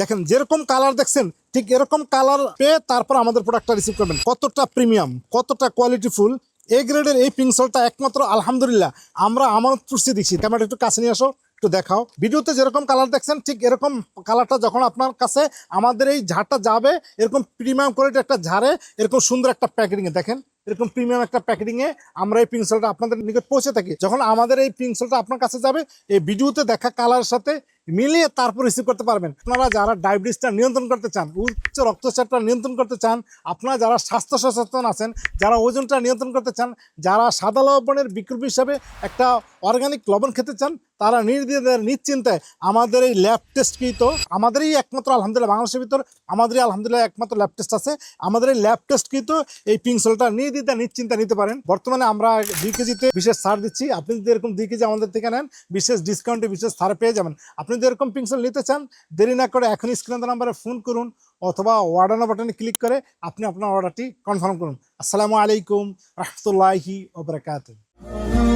দেখেন যেরকম কালার দেখছেন ঠিক এরকম কালার পেয়ে তারপর আমাদের প্রোডাক্টটা রিসিভ করবেন। কতটা প্রিমিয়াম, কতটা কোয়ালিটিফুল এই গ্রেডের এই পিংসলটা একমাত্র আলহামদুলিল্লাহ আমরা আমানত করছি দিচ্ছি। ক্যামেরাটা একটু কাছে নিয়ে আসো, একটু দেখাও। ভিডিওতে যেরকম কালার দেখছেন ঠিক এরকম কালারটা যখন আপনার কাছে আমাদের এই ঝাড়টা যাবে, এরকম প্রিমিয়াম কোয়ালিটি একটা ঝাড়ে এরকম সুন্দর একটা প্যাকেটিংয়ে দেখেন, এরকম প্রিমিয়াম একটা প্যাকেটিংয়ে আমরা এই পিংসলটা আপনাদের নিকট পৌঁছে থাকি। যখন আমাদের এই পিংসলটা আপনার কাছে যাবে এই ভিডিওতে দেখা কালারের সাথে মিলিয়ে তারপর রিসিভ করতে পারবেন। আপনারা যারা ডায়াবেটিসটা নিয়ন্ত্রণ করতে চান, উচ্চ রক্তচাপটা নিয়ন্ত্রণ করতে চান, আপনারা যারা স্বাস্থ্য সচেতন আছেন, যারা ওজনটা নিয়ন্ত্রণ করতে চান, যারা সাদা লবণের বিকল্প হিসাবে একটা অর্গানিক লবণ খেতে চান, তারা নির্দ্বিধায় নিশ্চিন্তায় আমাদের এই ল্যাব টেস্টকৃত, আমাদেরই একমাত্র আলহামদুলিল্লাহ বাংলাদেশের ভিতর আমাদেরই আলহামদুলিল্লাহ একমাত্র ল্যাব টেস্ট আছে, আমাদের এই ল্যাব টেস্টকৃত এই পিংসলটা নির্দ্বিধায় নিশ্চিন্তা নিতে পারেন। বর্তমানে আমরা 2 কেজিতে বিশেষ ছাড় দিচ্ছি। আপনি যদি এরকম 2 কেজি আমাদের থেকে নেন বিশেষ ডিসকাউন্টে বিশেষ ছাড় পেয়ে যাবেন। আপনি যদি এরকম পিংসল নিতে চান দেরি না করে এখনই স্ক্রিনের নাম্বারে ফোন করুন অথবা অর্ডার বাটনে ক্লিক করে আপনি আপনার অর্ডারটি কনফার্ম করুন। আসসালামু আলাইকুম রহমতুল্লাহি ওয়া বারাকাতুহু।